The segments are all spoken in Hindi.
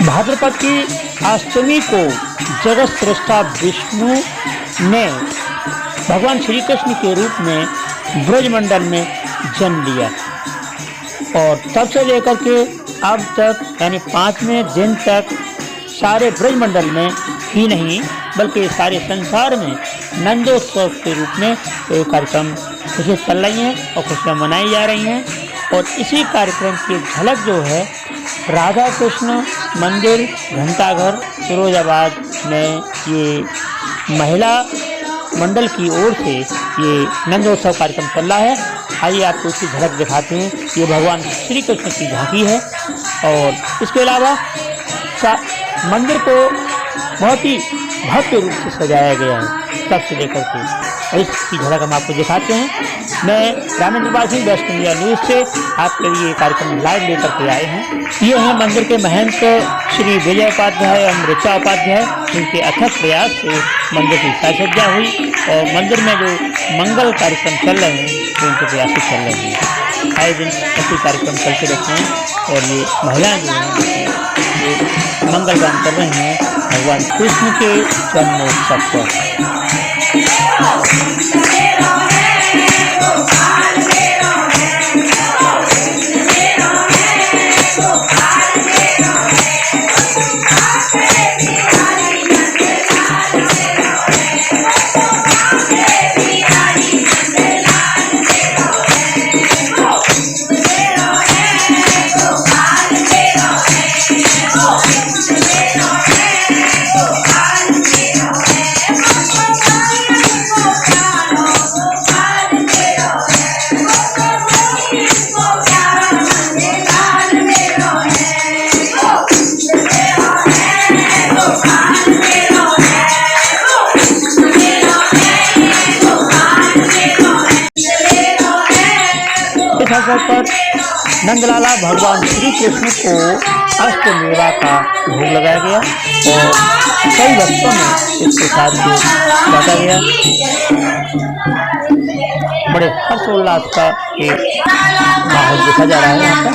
भाद्रपद की अष्टमी को जगत सृष्टा विष्णु ने भगवान श्री कृष्ण के रूप में ब्रजमंडल में जन्म लिया और तब से लेकर के अब तक यानी 5वें दिन तक सारे ब्रजमंडल में ही नहीं बल्कि सारे संसार में नंदोत्सव के रूप में ये कार्यक्रम खुशियाँ चल रही हैं और खुशियाँ मनाई जा रही हैं। और इसी कार्यक्रम की झलक जो है राधा कृष्ण मंदिर घंटाघर फिरोजाबाद में ये महिला मंडल की ओर से ये नंदोत्सव कार्यक्रम चल रहा है। आइए आपको इसकी झलक दिखाते हैं। ये भगवान श्री कृष्ण की झांकी है और इसके अलावा मंदिर को बहुत ही भव्य रूप से सजाया गया है तब से लेकर के। इसकी झलक हम आपको दिखाते हैं। मैं रामेंद्रपाल सिंह वेस्ट इंडिया न्यूज़ से आपके लिए कार्यक्रम लाइव लेकर के आए हैं। ये हैं मंदिर के महंत श्री विजय उपाध्याय एवं ऋचा उपाध्याय, जिनके अथक प्रयास से मंदिर की साजसज्जा हुई और मंदिर में जो मंगल कार्यक्रम चल रहे हैं वो उनके प्रयास से चल रहे हैं। आए दिन ऐसे कार्यक्रम चलते रहते हैं और ये महिलाएं जो हैं ये मंगल गान कर रही हैं भगवान कृष्ण के जन्मोत्सव पर। अवसर पर नंदलाला भगवान श्री कृष्ण को अष्टमेवा का भोग लगाया गया और कई भक्तों में इस प्रसाद को बांटा गया। बड़े हर्षोल्लास का एक माहौल देखा जा रहा है यहाँ पर।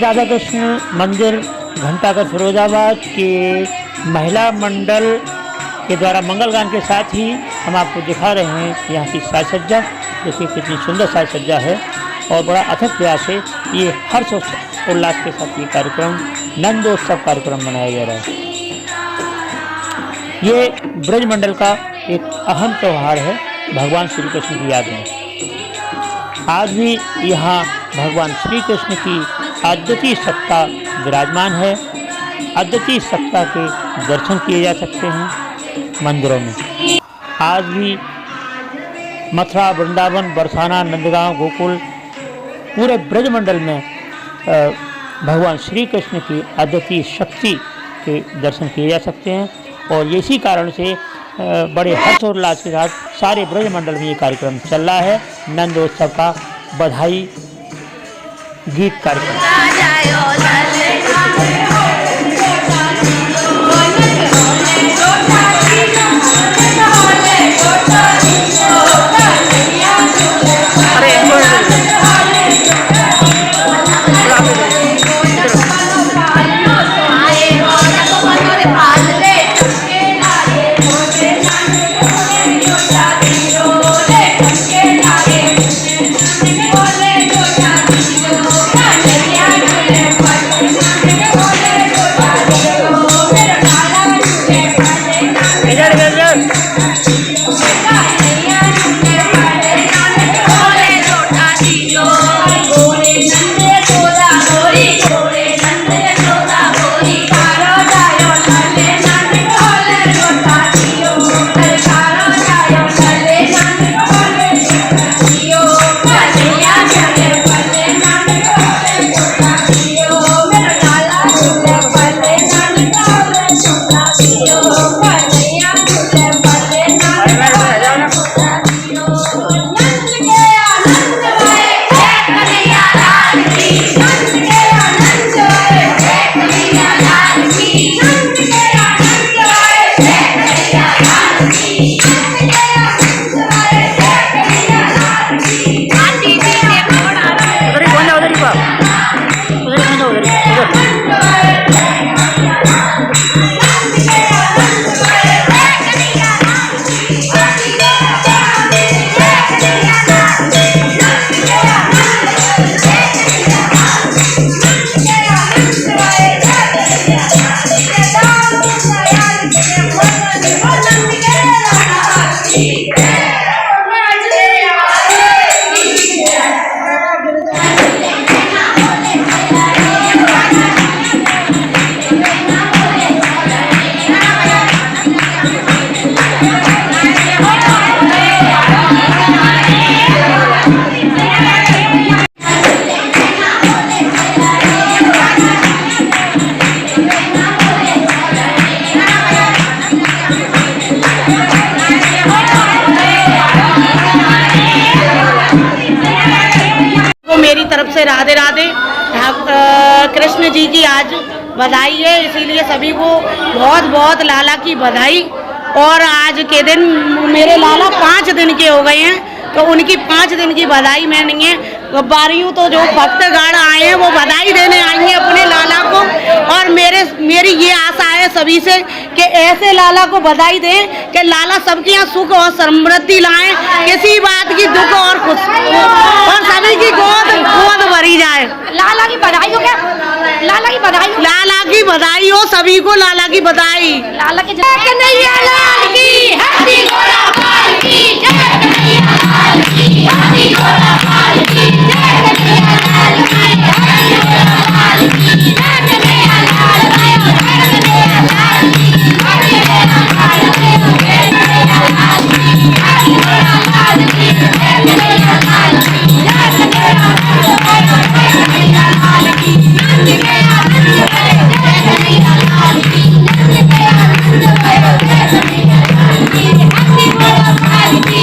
राधा कृष्ण मंदिर घंटाघर फिरोजाबाद के महिला मंडल के द्वारा मंगल गान के साथ ही हम आपको दिखा रहे हैं यहाँ की साज सज्जा। देखिए कितनी सुंदर साज सज्जा है और बड़ा अथक प्रयास है। ये हर्ष उल्लास के साथ ये कार्यक्रम नंदोत्सव कार्यक्रम मनाया जा रहा है। ये ब्रज मंडल का एक अहम त्यौहार है भगवान श्री कृष्ण की याद में। आज भी यहाँ भगवान श्री कृष्ण की अद्वितीय सत्ता विराजमान है। अद्वितीय सत्ता के दर्शन किए जा सकते हैं मंदिरों में। आज भी मथुरा, वृंदावन, बरसाना, नंदगांव, गोकुल पूरे ब्रज मंडल में भगवान श्री कृष्ण की अद्वितीय शक्ति के दर्शन किए जा सकते हैं। और इसी कारण से बड़े हर्षोल्लास के साथ सारे ब्रज मंडल में ये कार्यक्रम चल रहा है। नंदोत्सव का बधाई गीत कार्यक्रम। तरफ से राधे राधे। कृष्ण जी की आज बधाई है, इसीलिए सभी को बहुत बहुत लाला की बधाई। और आज के दिन मेरे लाला 5 दिन के हो गए हैं, तो उनकी 5 दिन की बधाई मैं नहीं है गब्बारियों तो जो भक्तगण आए हैं वो बधाई देने आएंगे अपने लाला को। और मेरी ये आशा है सभी से कि ऐसे लाला को बधाई दें कि लाला सबके यहाँ सुख और समृद्धि लाएं, किसी बात की दुख और खुश और सभी की गोद भरी जाए। लाला की बधाई हो क्या? लाला की बधाई हो, लाला की बधाई हो, सभी को लाला की बधाई। लाला के कन्हैया लाल की, हरि गोरा बाल की, जय कन्हैया लाल की, हरि गोरा बाल की, जय कन्हैया लाल की, हरि गोरा बाल की, जय कन्हैया लाल की, जय कन्हैया लाल की, हरि गोरा बाल की, जय कन्हैया लाल की, हरि गोरा बाल की, जय कन्हैया लाल की, जय कन्हैया लाल की, नंद गया नंद गया, जय कन्हैया लाल की, नंद गया नंद गया, जय कन्हैया लाल की, हरि गोरा बाल की।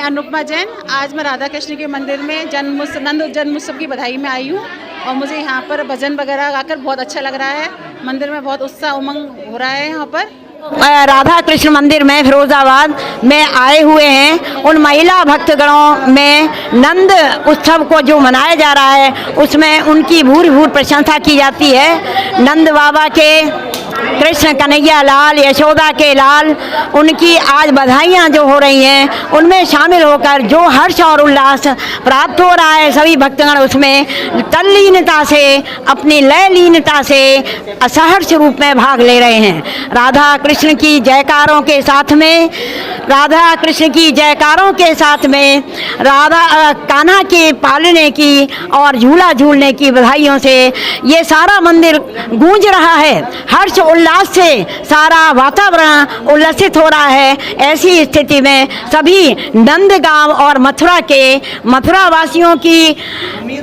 अनुपमा जैन। आज मैं राधा कृष्ण के मंदिर में नंद जन्मोत्सव की बधाई में आई हूँ और मुझे यहाँ पर भजन वगैरह गाकर बहुत अच्छा लग रहा है। मंदिर में बहुत उत्साह उमंग हो रहा है। यहाँ पर राधा कृष्ण मंदिर में फिरोजाबाद में आए हुए हैं। उन महिला भक्तगणों में नंद उत्सव को जो मनाया जा रहा है उसमें उनकी भूरि भूरि प्रशंसा की जाती है। नंद बाबा के, कृष्ण कन्हैया लाल, यशोदा के लाल, उनकी आज बधाइयाँ जो हो रही हैं उनमें शामिल होकर जो हर्ष और उल्लास प्राप्त हो रहा है, सभी भक्तगण उसमें तल्लीनता से, अपनी लयलीनता से असहर्ष रूप में भाग ले रहे हैं। राधा कृष्ण की जयकारों के साथ में, राधा कृष्ण की जयकारों के साथ में राधा कान्हा के पालने की और झूला झूलने की बधाइयों से ये सारा मंदिर गूंज रहा है। हर्ष उल्लास से सारा वातावरण उल्लसित हो रहा है। ऐसी स्थिति में सभी नंदगांव और मथुरा वासियों की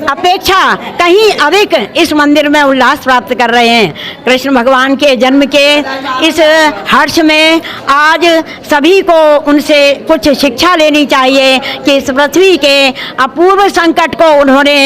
अपेक्षा कहीं अधिक इस मंदिर में उल्लास प्राप्त कर रहे हैं। कृष्ण भगवान के जन्म के इस हर्ष में आज सभी को उनसे कुछ शिक्षा लेनी चाहिए कि इस पृथ्वी के अपूर्व संकट को उन्होंने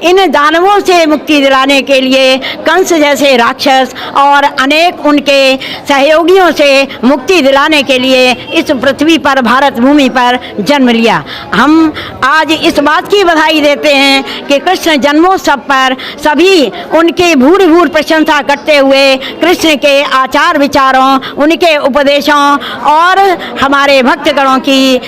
इन दानवों से मुक्ति दिलाने के लिए कंस जैसे राक्षस और अनेक उनके सहयोगियों से मुक्ति दिलाने के लिए इस पृथ्वी पर, भारत भूमि पर जन्म लिया। हम आज इस बात की बधाई देते हैं कि कृष्ण जन्मोत्सव पर सभी उनकी भूरि भूरि प्रशंसा करते हुए कृष्ण के आचार विचारों, उनके उपदेशों और हमारे भक्तगणों की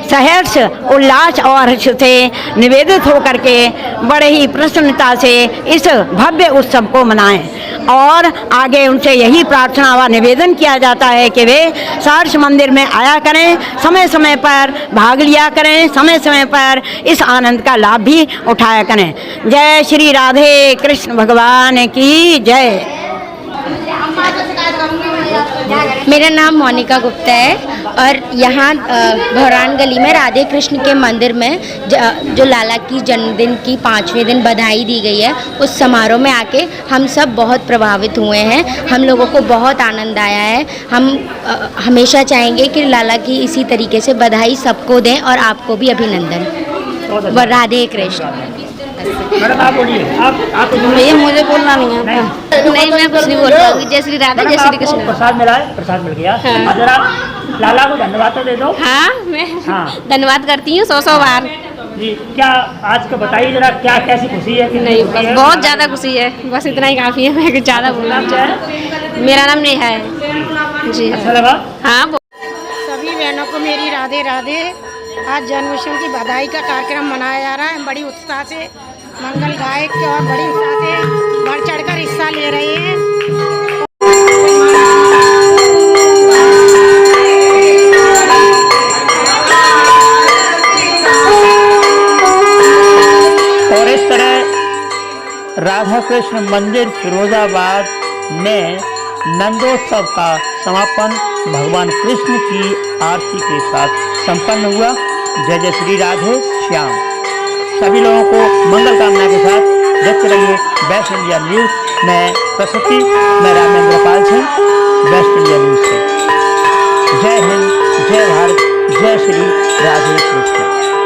सहर्ष उल्लास और हर्ष से निवेदित होकर के बड़े ही प्रसन्नता से इस भव्य उत्सव को मनाएं। और आगे उनसे यही प्रार्थना व निवेदन किया जाता है कि वे सहर्ष मंदिर में आया करें, समय समय पर भाग लिया करें, समय समय पर इस आनंद का लाभ भी उठाया करें। जय श्री राधे कृष्ण भगवान की जय। मेरा नाम मोनिका गुप्ता है और यहाँ भौरान गली में राधे कृष्ण के मंदिर में जो लाला की जन्मदिन की 5वें दिन बधाई दी गई है, उस समारोह में आके हम सब बहुत प्रभावित हुए हैं। हम लोगों को बहुत आनंद आया है। हम हमेशा चाहेंगे कि लाला की इसी तरीके से बधाई सबको दें और आपको भी अभिनंदन। राधे कृष्ण। मैडम आप बोलिए, आप भैया मुझे बोलना नहीं है। नहीं, मैं कुछ नहीं बोल पाऊंगी। जय श्री राधा, जय श्री कृष्ण। प्रसाद मिला है, प्रसाद मिल गया। हाँ। जरा लाला को धन्यवाद तो दे दो। हाँ, मैं धन्यवाद करती हूँ 100 बार। जी, क्या आज का बताइए जरा, क्या कैसी खुशी है कि नहीं, बस बहुत ज़्यादा खुशी है, बस इतना ही काफ़ी है। मैं कुछ ज़्यादा बोलना चाहे। मेरा नाम नेहा है जी। अच्छा लगा? हाँ। सभी बहनों को मेरी राधे राधे। आज जन्माष्टमी की बधाई का कार्यक्रम मनाया जा रहा है। बड़ी उत्साह से मंगल गायक और बड़ी उत्साह से बढ़ चढ़कर हिस्सा ले रहे हैं। और इस तरह राधा कृष्ण मंदिर फिरोजाबाद में नंदोत्सव का समापन भगवान कृष्ण की आरती के साथ संपन्न हुआ। जय जय श्री राधे श्याम। सभी लोगों को मंगल कामना के साथ देखते रहिए बेस्ट इंडिया न्यूज़ में प्रस्तुति। मैं Ramendra Pal Singh, best India news से। जय हिंद, जय भारत, जय श्री राधे कृष्ण।